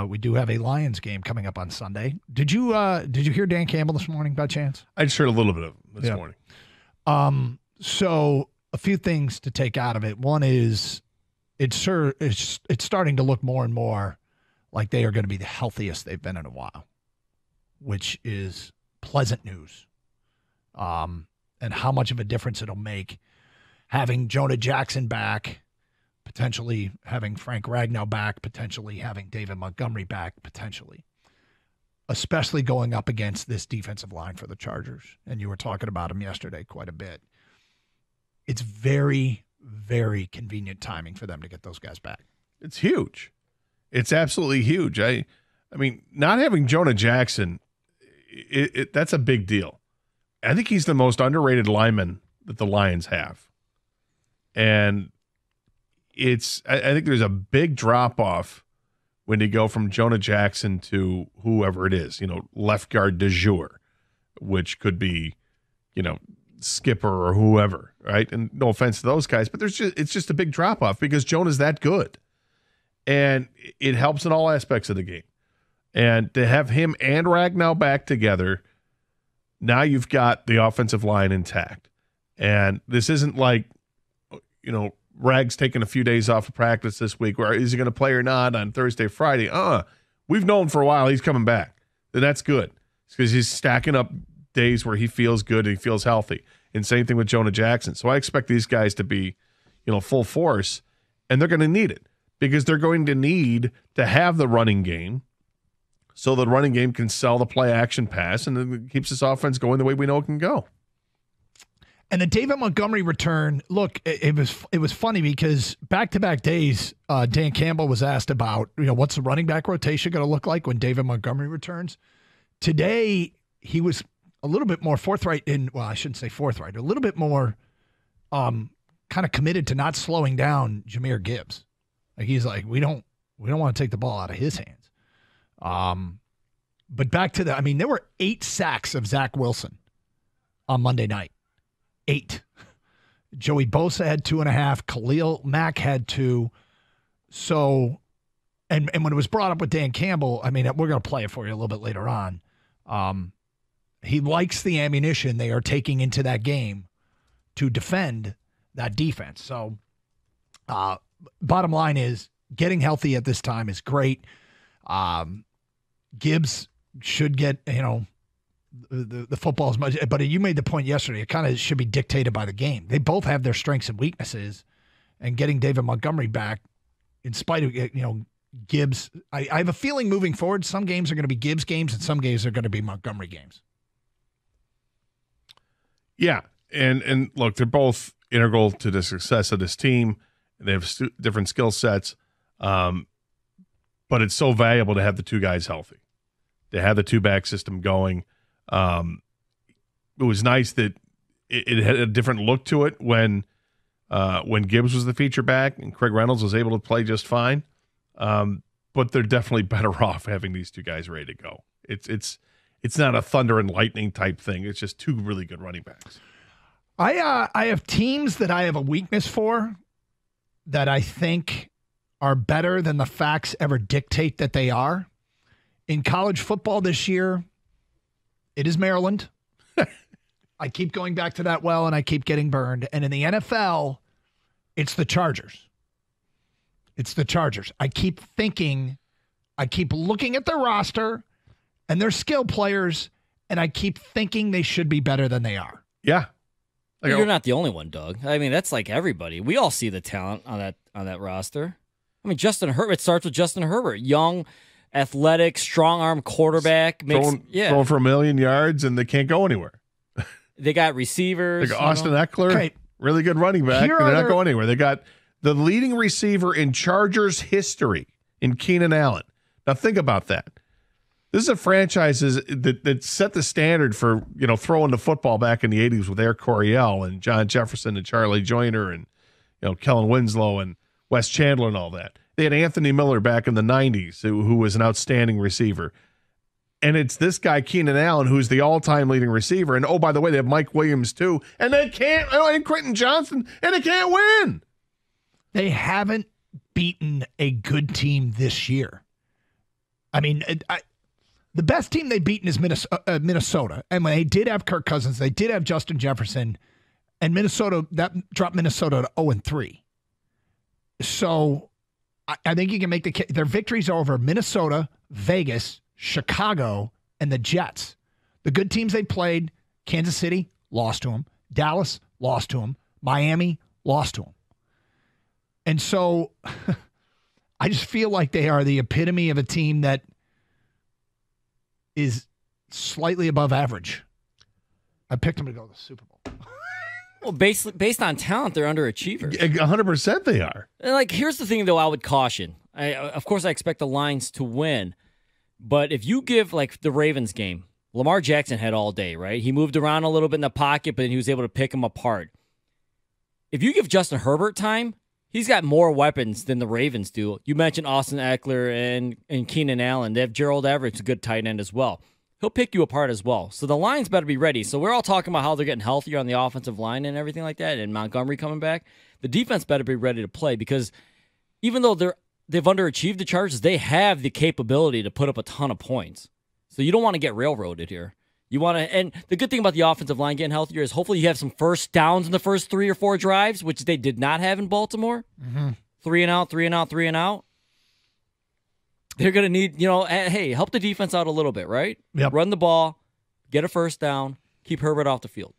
We do have a Lions game coming up on Sunday. Did you hear Dan Campbell this morning by chance? I just heard a little bit of him this morning. So a few things to take out of it. One is it's starting to look more and more like they are going to be the healthiest they've been in a while, which is pleasant news. And how much of a difference it'll make having Jonah Jackson back, potentially having Frank Ragnow back, potentially having David Montgomery back, potentially, especially going up against this defensive line for the Chargers. And you were talking about them yesterday quite a bit. It's very, very convenient timing for them to get those guys back. It's huge. It's absolutely huge. I mean, not having Jonah Jackson, that's a big deal. I think he's the most underrated lineman that the Lions have. And I think there's a big drop-off when you go from Jonah Jackson to whoever it is, left guard de jour, which could be, Skipper or whoever, right? And no offense to those guys, but it's just a big drop-off because Jonah's that good. And it helps in all aspects of the game. And to have him and Ragnow back together, now you've got the offensive line intact. And this isn't like, Rag's taking a few days off of practice this week. Where is he going to play or not on Thursday, Friday? We've known for a while he's coming back. Then that's good because he's stacking up days where he feels good and he feels healthy. And same thing with Jonah Jackson. So I expect these guys to be, full force, and they're going to need it because they're going to need to have the running game so the running game can sell the play action pass and it keeps this offense going the way we know it can go. And the David Montgomery return, look, it was funny because back-to-back days, Dan Campbell was asked about, what's the running back rotation going to look like when David Montgomery returns. Today, he was a little bit more forthright I shouldn't say forthright, a little bit more kind of committed to not slowing down Jahmyr Gibbs. Like he's like, we don't want to take the ball out of his hands. But back to there were 8 sacks of Zach Wilson on Monday night. 8. Joey Bosa had 2.5. Khalil Mack had 2. So, and when it was brought up with Dan Campbell, we're going to play it for you a little bit later on. He likes the ammunition they are taking into that game to defend that defense. So, bottom line is getting healthy at this time is great. Gibbs should get, the football as much, but you made the point yesterday. It kind of should be dictated by the game. They both have their strengths and weaknesses, and getting David Montgomery back, in spite of Gibbs, I have a feeling moving forward, some games are going to be Gibbs games, and some games are going to be Montgomery games. Yeah, and look, they're both integral to the success of this team. They have different skill sets, but it's so valuable to have the two guys healthy, to have the two-back system going. It was nice that it had a different look to it when Gibbs was the feature back and Craig Reynolds was able to play just fine. But they're definitely better off having these two guys ready to go. It's not a thunder and lightning type thing. It's just two really good running backs. I have teams that I have a weakness for that I think are better than the facts ever dictate that they are. In college football this year, it is Maryland. I keep going back to that well, and I keep getting burned. And in the NFL, it's the Chargers. It's the Chargers. I keep looking at their roster and their skill players, and I keep thinking they should be better than they are. Yeah. You're not the only one, Doug. That's like everybody. We all see the talent on that roster. Justin Herbert starts with Justin Herbert, young, athletic, strong-arm quarterback. Throwing for 1 million yards, and they can't go anywhere. They got receivers. They got Austin Eckler, really good running back, and they're not going anywhere. They got the leading receiver in Chargers history in Keenan Allen. Now think about that. This is a franchise that set the standard for throwing the football back in the 80s with Eric Coryell and John Jefferson and Charlie Joyner and Kellen Winslow and Wes Chandler and all that. They had Anthony Miller back in the 90s who was an outstanding receiver. And it's this guy, Keenan Allen, who's the all-time leading receiver. And, oh, by the way, they have Mike Williams, too. And they can't – and Quentin Johnson, and they can't win. They haven't beaten a good team this year. I mean, the best team they've beaten is Minnesota. And when they did have Kirk Cousins, they did have Justin Jefferson, and Minnesota, that dropped Minnesota to 0-3. So I think you can make their victories are over Minnesota, Vegas, Chicago, and the Jets. The good teams they played, Kansas City, lost to them. Dallas, lost to them. Miami, lost to them. And so I just feel like they are the epitome of a team that is slightly above average. I picked them to go to the Super Bowl. Well, based on talent, they're underachievers. 100% they are. And like, here's the thing, though, I would caution. Of course, I expect the Lions to win. But if you give, like, the Ravens game, Lamar Jackson had all day, right? He moved around a little bit in the pocket, but he was able to pick them apart. If you give Justin Herbert time, he's got more weapons than the Ravens do. You mentioned Austin Eckler and Keenan Allen. They have Gerald Everett's a good tight end as well. He'll pick you apart as well. So the Lions better be ready. So we're all talking about how they're getting healthier on the offensive line and everything like that, and Montgomery coming back. The defense better be ready to play, because even though they've underachieved the Chargers, they have the capability to put up a ton of points. So you don't want to get railroaded here. You want to, and the good thing about the offensive line getting healthier is hopefully you have some first downs in the first 3 or 4 drives, which they did not have in Baltimore. 3 and out, 3 and out, 3 and out. They're going to need, hey, help the defense out a little bit, right? Yep. Run the ball, get a first down, keep Herbert off the field.